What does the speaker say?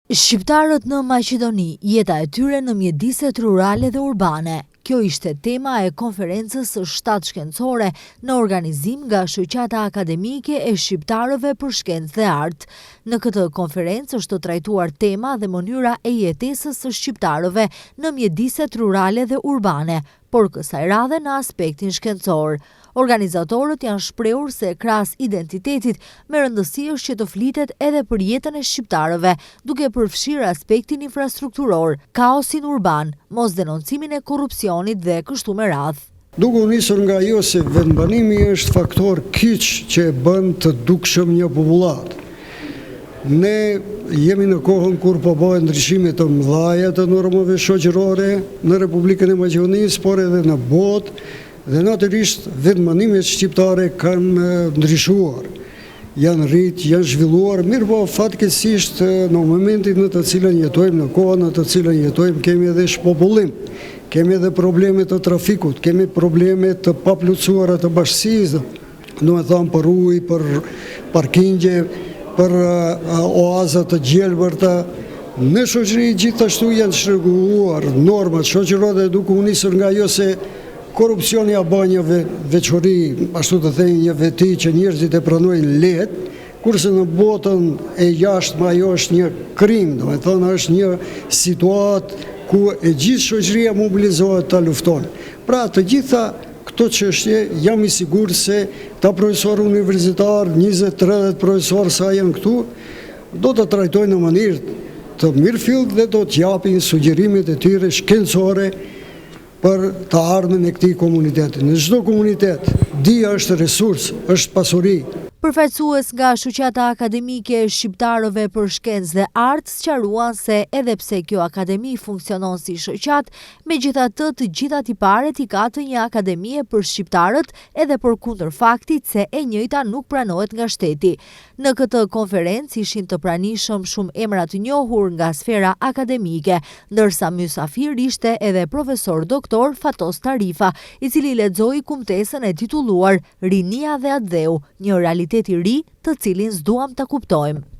Shqiptarët në Maqedoni, jeta e tyre në mjediset rurale dhe urbane. Kjo ishte tema e konferencës së 7 shkencore në organizim nga Shoqata Akademike e Shqiptarëve për Shkencë dhe Art. Në këtë konferencë është trajtuar tema dhe mënyra e jetesës së shqiptarëve në mjediset rurale dhe urbane, por kësaj radhe në aspektin shkencor. Organizatorët janë shprehur se krahas identitetit me rëndësi është që të flitet edhe për jetën e shqiptarëve, duke përfshirë aspektin infrastrukturor, kaosin urban, mosdenoncimin e korrupsionit dhe kështu me radhë. Duke u nisur nga ajo se vendbanimi është faktor kyç që e bën të dukshëm një popullat. Ne jemi në kohën kur po bëhen ndryshime të mëdha të normave shoqërore në Republikën e Maqedonisë, por edhe në botë. Dhe natyrisht vendbanimet shqiptare kanë ndryshuar, janë rrit, janë zhvilluar, mirë po fatkeqësisht në momentin në të cilën jetojmë, në kohën në të cilën jetojmë, kemi edhe shpopullim, kemi edhe probleme të trafikut, kemi probleme të paplotësuara të bashkësisë, domethënë për ujë, për parkingje, për oaza të gjelbërta. Në shoqëri gjithashtu janë shtrënguar normat shoqërore, duke u nisur nga ajo se korrupsioni ja bën një veçori, ashtu të thënë një veti që njerëzit e pranojnë lehtë, kurse në botën e jashtme ajo është një krim, domethënë është një situatë ku e gjithë shoqëria mobilizohet ta lufton. Pra të gjitha këto çështje jam i sigurt se ta profesorë universitar, 20-30 profesorë sa janë këtu, do të trajtojnë në mënyrë të mirëfillt dhe do të japin sugjerimet e tyre shkencore për të ardhmen e këtij komuniteti. Në çdo komunitet, dija është resurs, është pasuri. Përfaqësues nga Shoqata Akademike e Shqiptarëve për Shkencë dhe Art sqaruan se edhe pse kjo akademi funksionon si shoqat, megjithatë të gjitha tiparet i ka të një akademie për shqiptarët, edhe përkundër faktit se e njëjta nuk pranohet nga shteti. Në këtë konferencë ishin të pranishëm shumë emra të njohur nga sfera akademike, ndërsa mysafir ishte edhe profesor doktor Fatos Tarifa, i cili lexoi kumtesën e titulluar Rinia dhe Atdheu, një realitet i ri të cilin s'duam ta kuptojmë.